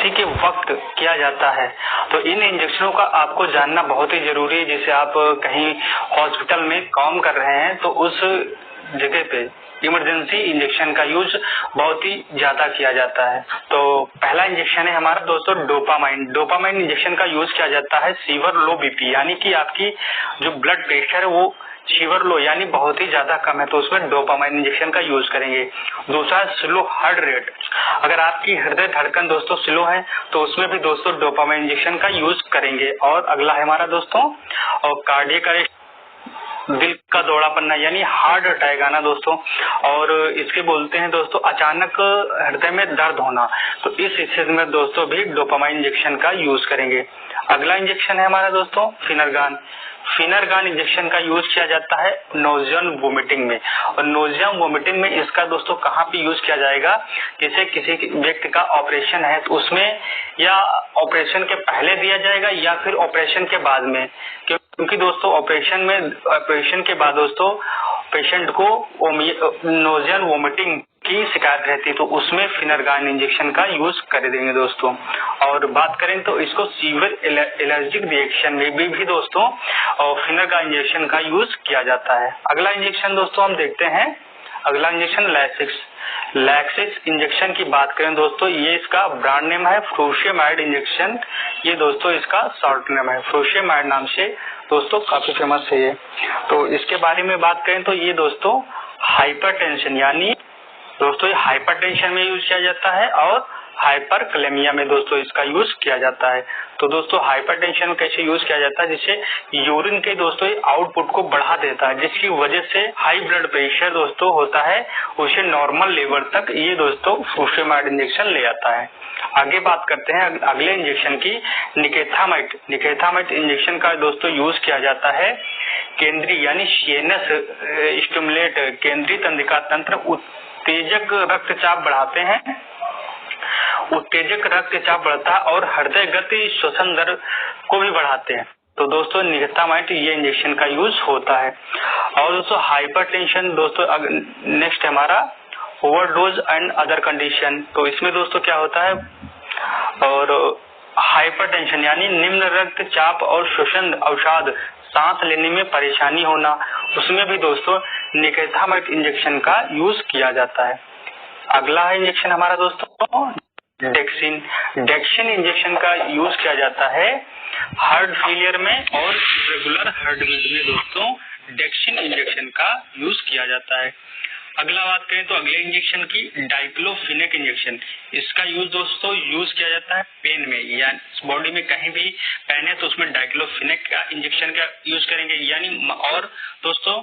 Emergency के वक्त किया जाता है। तो इन इंजेक्शनों का आपको जानना बहुत ही जरूरी है। जैसे आप कहीं हॉस्पिटल में काम कर रहे हैं तो उस जगह पे इमरजेंसी इंजेक्शन का यूज बहुत ही ज्यादा किया जाता है। तो पहला इंजेक्शन है हमारा दोस्तों डोपामाइन। डोपामाइन इंजेक्शन का यूज किया जाता है सीवर लो बीपी, यानी कि आपकी जो ब्लड प्रेशर है वो सीवर लो यानी बहुत ही ज्यादा कम है, तो उसमें डोपामाइन इंजेक्शन का यूज करेंगे। दूसरा स्लो हार्ट रेट, अगर आपकी हृदय धड़कन दोस्तों स्लो है तो उसमें भी दोस्तों डोपामाइन इंजेक्शन का यूज करेंगे। और अगला है हमारा दोस्तों और कार्डियक अरेस्ट, दिल का दौड़ा पड़ना यानी हार्ट अटैक आना दोस्तों, और इसके बोलते हैं दोस्तों अचानक हृदय में दर्द होना, तो इस स्थिति में दोस्तों भी डोपामाइन इंजेक्शन का यूज करेंगे। अगला इंजेक्शन है हमारा दोस्तों फिनरगान। फिनरगान इंजेक्शन का यूज किया जाता है नोजियन वोमिटिंग में, और नोजियन वोमिटिंग में इसका दोस्तों कहाँ पे यूज किया जाएगा, जैसे किसी व्यक्ति का ऑपरेशन है तो उसमें, या ऑपरेशन के पहले दिया जाएगा या फिर ऑपरेशन के बाद में, क्योंकि दोस्तों ऑपरेशन के बाद दोस्तों पेशेंट को नोजियन वोमिटिंग की शिकायत रहती है, तो उसमें फिनरगान इंजेक्शन का यूज कर देंगे दोस्तों। और बात करें तो इसको सीवियर एलर्जिक रिएक्शन में भी दोस्तों फिनरगान इंजेक्शन का यूज किया जाता है। अगला इंजेक्शन दोस्तों हम देखते हैं, अगला इंजेक्शन लैक्सिक्स। लैक्सिक्स इंजेक्शन की बात करें दोस्तों, ये इसका ब्रांड नेम है फ्रूशियमाइड इंजेक्शन, ये दोस्तों इसका शॉर्ट नेम है, फ्रूशियमाइड नाम से दोस्तों काफी फेमस है ये। तो इसके बारे में बात करें तो ये दोस्तों हाइपरटेंशन यानी दोस्तों ये हाइपरटेंशन में यूज किया जाता है और हाइपरकलेमिया में दोस्तों इसका यूज किया जाता है। तो दोस्तों हाइपरटेंशन में कैसे यूज किया जाता है, जिससे यूरिन के दोस्तों आउटपुट को बढ़ा देता है, जिसकी वजह से हाई ब्लड प्रेशर दोस्तों होता है उसे नॉर्मल लेवल तक ये दोस्तों फ्रूशियमाइड इंजेक्शन ले आता है। आगे बात करते हैं अगले इंजेक्शन की, निकेथामाइड। निकेथामाइड इंजेक्शन का दोस्तों यूज किया जाता है केंद्रीय यानी सीएनएस स्टिमुलेट, केंद्रीय तंत्रिका तंत्र उत्तेजक रक्तचाप बढ़ाते हैं, उत्तेजक रक्तचाप बढ़ता है और हृदय गति श्वसन दर को भी बढ़ाते हैं। तो दोस्तों निकेथामाइड ये इंजेक्शन का यूज होता है। और दोस्तों हाइपरटेंशन दोस्तों नेक्स्ट हमारा ओवरडोज एंड अदर कंडीशन। तो इसमें दोस्तों क्या होता है, और हाइपरटेंशन यानी निम्न रक्तचाप और श्वसन अवसाद, सांस लेने में परेशानी होना, उसमें भी दोस्तों निकेथामाइड इंजेक्शन का यूज किया जाता है। अगला है इंजेक्शन हमारा दोस्तों डेक्सिन। डेक्सिन इंजेक्शन का यूज किया जाता है हार्ट फेलियर में और रेगुलर हार्ट बीट में दोस्तों डेक्सिन इंजेक्शन का यूज किया जाता है। अगला बात करें तो अगले इंजेक्शन की डाइक्लोफिनेक इंजेक्शन, इसका यूज दोस्तों यूज किया जाता है पेन में, यानी बॉडी में कहीं भी पेन है तो उसमें डाइक्लोफिनेक का इंजेक्शन का यूज करेंगे, यानी और दोस्तों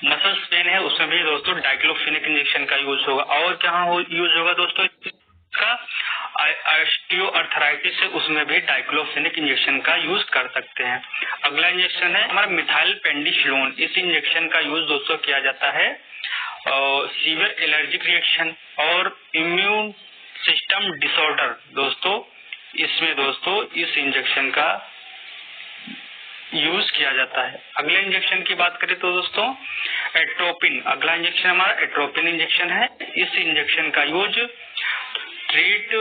मसल्स पेन है उसमें भी दोस्तों डाइक्लोफिनेक इंजेक्शन का यूज होगा। और क्या यूज होगा दोस्तों इसका, ऑस्टियोआर्थराइटिस है उसमें भी डाइक्लोफिनेक इंजेक्शन का यूज कर सकते हैं। अगला इंजेक्शन है हमारा मिथाइल पेंडिसिलोन। इस इंजेक्शन का यूज दोस्तों किया जाता है सीवियर एलर्जिक रिएक्शन और इम्यून सिस्टम डिसऑर्डर, दोस्तों इसमें दोस्तों इस इंजेक्शन का यूज किया जाता है। अगले इंजेक्शन की बात करें तो दोस्तों एट्रोपिन। अगला इंजेक्शन हमारा एट्रोपिन इंजेक्शन है। इस इंजेक्शन का यूज ट्रीट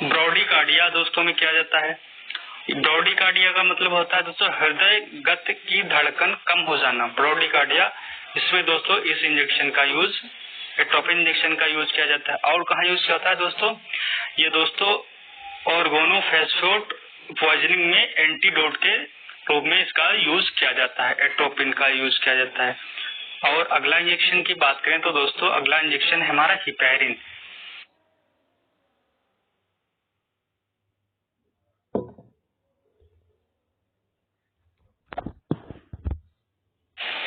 ब्रॉडीकार्डिया दोस्तों में किया जाता है। ब्रॉडीकार्डिया का मतलब होता है दोस्तों हृदय गति की धड़कन कम हो जाना, ब्रॉडीकार्डिया। इसमें दोस्तों इस इंजेक्शन का यूज एट्रोपिन इंजेक्शन का यूज किया जाता है। और कहाँ यूज किया जाता है दोस्तों, ये दोस्तों ऑर्गोनोफॉस्फेट पॉइजनिंग में एंटीडोट के रूप में इसका यूज किया जाता है, एट्रोपिन का यूज किया जाता है। और अगला इंजेक्शन की बात करें तो दोस्तों अगला इंजेक्शन है हमारा हिपैरिन।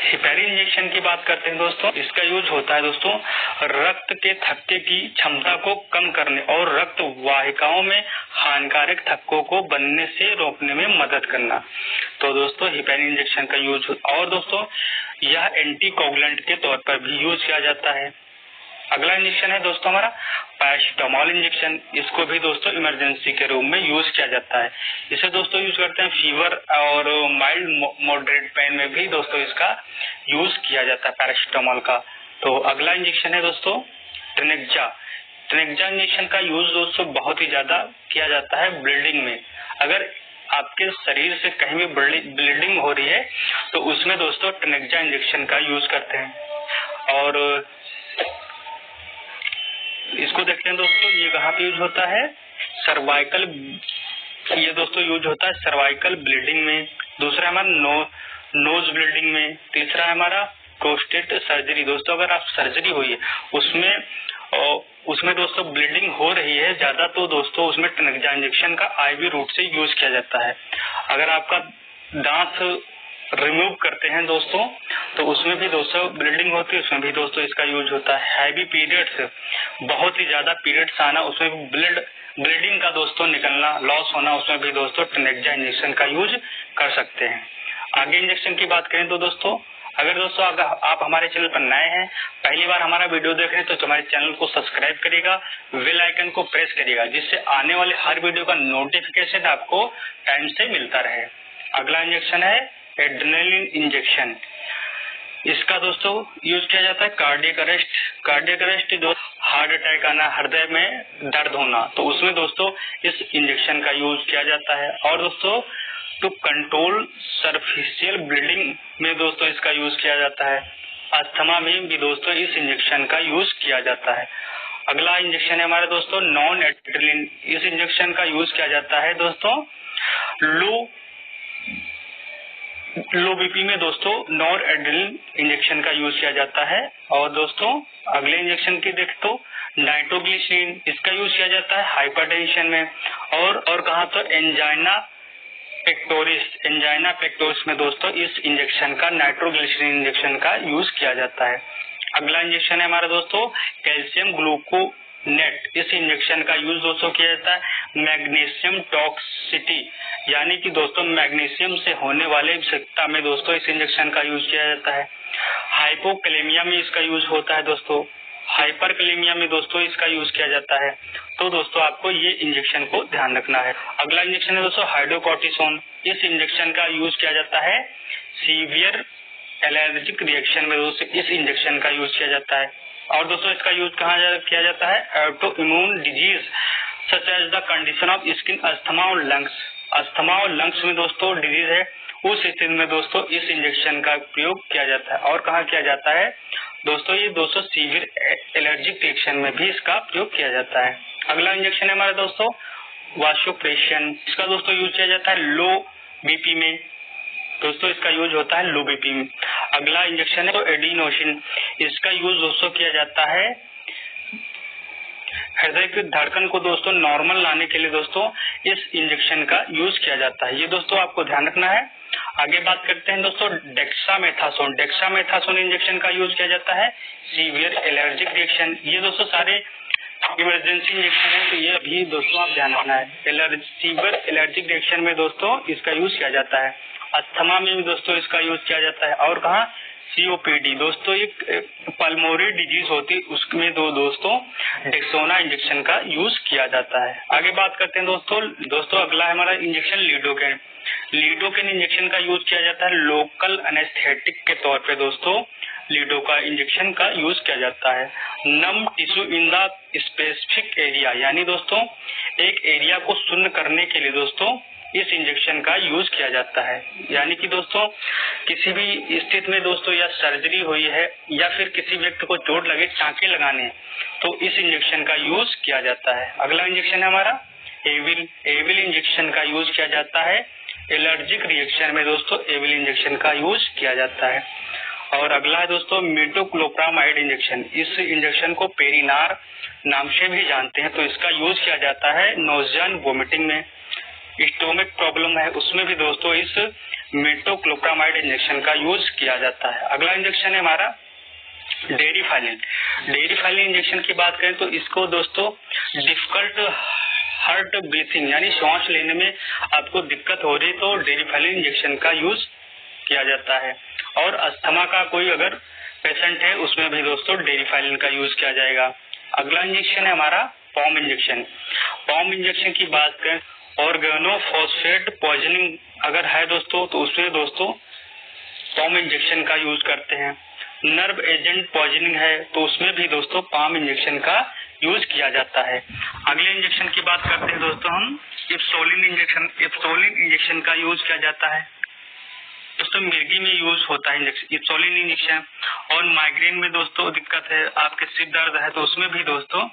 हिपैरिन इंजेक्शन की बात करते हैं दोस्तों, इसका यूज होता है दोस्तों रक्त के थक्के की क्षमता को कम करने और रक्त वाहिकाओं में हानिकारक थक्कों को बनने से रोकने में मदद करना। तो दोस्तों हिपैरिन इंजेक्शन का यूज, और दोस्तों यह एंटीकोगुलेंट के तौर पर भी यूज किया जाता है। अगला इंजेक्शन है दोस्तों हमारा पैरासिटामोल इंजेक्शन। इसको भी दोस्तों इमरजेंसी के रूप में यूज किया जाता है। इसे दोस्तों यूज करते हैं फीवर और माइल्ड मॉडरेट पेन में भी दोस्तों इसका यूज किया जाता है पैरासिटामोल का। तो अगला इंजेक्शन है दोस्तों ट्रेनेक्जा। ट्रेनेक्जा इंजेक्शन का यूज दोस्तों बहुत ही ज्यादा किया जाता है ब्लीडिंग में। अगर आपके शरीर से कहीं भी ब्लीडिंग हो रही है तो उसमें दोस्तों ट्रेनेक्जा इंजेक्शन का यूज करते हैं। और इसको देखते हैं दोस्तों, ये कहाँ पे यूज होता है, सर्वाइकल, ये दोस्तों यूज होता है सर्वाइकल ब्लीडिंग में। दूसरा हमारा नोज ब्लीडिंग में। तीसरा है हमारा प्रोस्टेट सर्जरी। दोस्तों अगर आप सर्जरी हुई है उसमें दोस्तों ब्लीडिंग हो रही है ज्यादा, तो दोस्तों उसमें ट्रेनेक्जा इंजेक्शन का आईवी रूट से यूज किया जाता है। अगर आपका दांत रिमूव करते हैं दोस्तों तो उसमें भी दोस्तों ब्लीडिंग होती है, उसमें भी दोस्तों इसका यूज होता है। हैवी पीरियड्स, बहुत ही ज्यादा पीरियड्स आना, उसमें भी ब्लीडिंग का दोस्तों निकलना, लॉस होना, उसमें भी दोस्तों ट्रेनेक्जा इंजेक्शन का यूज कर सकते हैं। आगे इंजेक्शन की बात करें तो दोस्तों, अगर दोस्तों आप हमारे चैनल पर नए हैं, पहली बार हमारा वीडियो देख रहे हैं, तो हमारे चैनल को सब्सक्राइब करिएगा, बेल आइकन को प्रेस करिएगा, जिससे आने वाले हर वीडियो का नोटिफिकेशन आपको टाइम से मिलता रहे। अगला इंजेक्शन है एड्रेनालिन इंजेक्शन। इसका दोस्तों यूज किया जाता है कार्डियक अरेस्ट। कार्डियक अरेस्ट जो हार्ट अटैक आना, हृदय में दर्द होना, तो उसमें दोस्तों इस इंजेक्शन का यूज किया जाता है। और दोस्तों टू कंट्रोल सरफेशियल ब्लीडिंग में दोस्तों इसका यूज किया जाता है। अस्थमा में भी दोस्तों इस इंजेक्शन का यूज किया जाता है। अगला इंजेक्शन है हमारे दोस्तों नॉन एड्रेनालिन। इस इंजेक्शन का यूज किया जाता है दोस्तों लो बीपी में दोस्तों नॉन एड्रेनालिन इंजेक्शन का यूज किया जाता है। और दोस्तों अगले इंजेक्शन की देखें तो नाइट्रोग्लिसरीन, इसका यूज किया जाता है हाइपरटेंशन में। और कहा तो एंजाइना पेक्टोरिस में दोस्तों इस इंजेक्शन का, नाइट्रोग्लिसरीन इंजेक्शन का यूज किया जाता है। अगला इंजेक्शन है हमारा दोस्तों कैल्शियम ग्लूकोनेट। इस इंजेक्शन का यूज दोस्तों किया जाता है मैग्नीशियम टॉक्सिसिटी, यानी कि दोस्तों मैग्नीशियम से होने वाले विषाक्तता में दोस्तों इस इंजेक्शन का यूज किया जाता है। हाइपोकैलेमिया में इसका यूज होता है दोस्तों। हाइपरकैलेमिया में दोस्तों इसका यूज किया जाता है। तो दोस्तों आपको ये इंजेक्शन को ध्यान रखना है। अगला इंजेक्शन है दोस्तों हाइड्रोकोर्टिसोन। इस इंजेक्शन का यूज किया जाता है सीवियर एलर्जिक रिएक्शन में दोस्तों इस इंजेक्शन का यूज किया जाता है। और दोस्तों इसका यूज कहाँ किया जाता है, auto immune disease such as the condition of skin, asthma और लंग्स। अस्थमा और लंग्स में दोस्तों डिजीज है, उस स्थिति में दोस्तों इस इंजेक्शन का प्रयोग किया जाता है। और कहाँ किया जाता है दोस्तों, ये दोस्तों सीवियर एलर्जिक रिएक्शन में भी इसका प्रयोग किया जाता है। अगला इंजेक्शन है हमारा दोस्तों वासोप्रेशन। इसका दोस्तों यूज किया जाता है लो बीपी में। दोस्तों इसका यूज होता है लो बीपी में। अगला इंजेक्शन है तो एडिनोसिन। इसका यूज दोस्तों किया जाता है हृदय की धड़कन को दोस्तों नॉर्मल लाने के लिए दोस्तों इस इंजेक्शन का यूज किया जाता है। ये दोस्तों आपको ध्यान रखना है। आगे बात करते हैं दोस्तों डेक्सामेथासोन। डेक्सामेथासोन इंजेक्शन का यूज किया जाता है सीवियर एलर्जिक रिएक्शन। ये दोस्तों सारे इमरजेंसी इंजेक्शन है, तो ये भी दोस्तों आप ध्यान रखना है। सीवियर एलर्जिक रिएक्शन में दोस्तों इसका यूज किया जाता है। अस्थमा में भी दोस्तों इसका यूज किया जाता है। और कहाँ सीओपीडी दोस्तों एक पल्मोनरी डिजीज होती है, उसमें दोस्तों डेक्सोना इंजेक्शन का यूज किया जाता है। आगे बात करते हैं दोस्तों अगला है हमारा इंजेक्शन लीडोकैन। लीडोकैन इंजेक्शन का यूज किया जाता है लोकल एनेस्थेटिक के तौर पे दोस्तों लीडोका इंजेक्शन का यूज किया जाता है। नम tissue in the specific area, यानी दोस्तों एक एरिया को सुन्न करने के लिए दोस्तों इस इंजेक्शन का यूज किया जाता है। यानी कि दोस्तों किसी भी स्थिति में दोस्तों या सर्जरी हुई है या फिर किसी व्यक्ति को चोट लगे, टाँके लगाने, तो इस इंजेक्शन का यूज किया जाता है। अगला इंजेक्शन है हमारा एविल इंजेक्शन का यूज किया जाता है। एलर्जिक रिएक्शन में दोस्तों एविल इंजेक्शन का यूज किया जाता है। और अगला है दोस्तों मिटोक्लोप्रामाइड इंजेक्शन। इस इंजेक्शन को पेरिनार नाम से भी जानते हैं, तो इसका यूज किया जाता है नोजिया वोमिटिंग में। स्टोमक प्रॉब्लम है उसमें भी दोस्तों इस मिटोक्लोप्रामाइड इंजेक्शन का यूज किया जाता है। अगला इंजेक्शन है हमारा डेरिफाइलिन। डेरिफाइलिन इंजेक्शन की बात करें तो इसको दोस्तों डिफिकल्ट हार्ट ब्रीथिंग, यानी सांस लेने में आपको दिक्कत हो रही तो डेरिफाइलिन इंजेक्शन का यूज किया जाता है। और अस्थमा का कोई अगर पेशेंट है उसमें भी दोस्तों डेरिफाइलिन का यूज किया जाएगा। अगला इंजेक्शन है हमारा पॉम इंजेक्शन। पॉम इंजेक्शन की बात करें ऑर्गेनोफॉस्फेट पॉइजनिंग अगर है दोस्तों तो उसमें दोस्तों पॉम इंजेक्शन का यूज करते हैं। नर्व एजेंट पॉइजनिंग है तो उसमें भी दोस्तों पाम इंजेक्शन का यूज किया जाता है। अगले इंजेक्शन की बात करते हैं दोस्तों हम, इप्सोलिन इंजेक्शन। इप्सोलिन इंजेक्शन का यूज किया जाता है दोस्तों, मिर्गी में यूज होता है इप्सोलिन इंजेक्शन। और माइग्रेन में दोस्तों दिक्कत है, आपके सिर दर्द है तो उसमें भी दोस्तों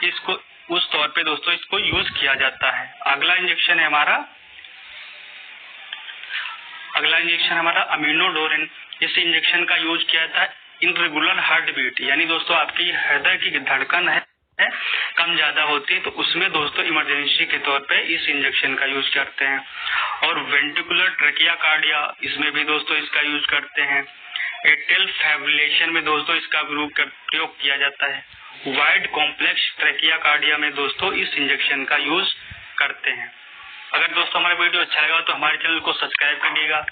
इसको उस तौर पे दोस्तों इसको यूज किया जाता है। अगला इंजेक्शन है हमारा अमीनोडोरिन। इस इंजेक्शन का यूज किया जाता है इनरेगुलर हार्ट बीट, यानी दोस्तों आपकी हृदय की धड़कन है कम ज्यादा होती है तो उसमें दोस्तों इमरजेंसी के तौर पे इस इंजेक्शन का यूज करते हैं। और वेंटिकुलर ट्रेकियाकार्डिया, इसमें भी दोस्तों इसका यूज करते हैं। एट्रियल फाइब्रिलेशन में दोस्तों इसका प्रयोग किया जाता है। वाइड कॉम्प्लेक्स ट्रेकियाकार्डिया में दोस्तों इस इंजेक्शन का यूज करते हैं। अगर दोस्तों हमारा वीडियो अच्छा लगा तो हमारे चैनल को सब्सक्राइब करिएगा।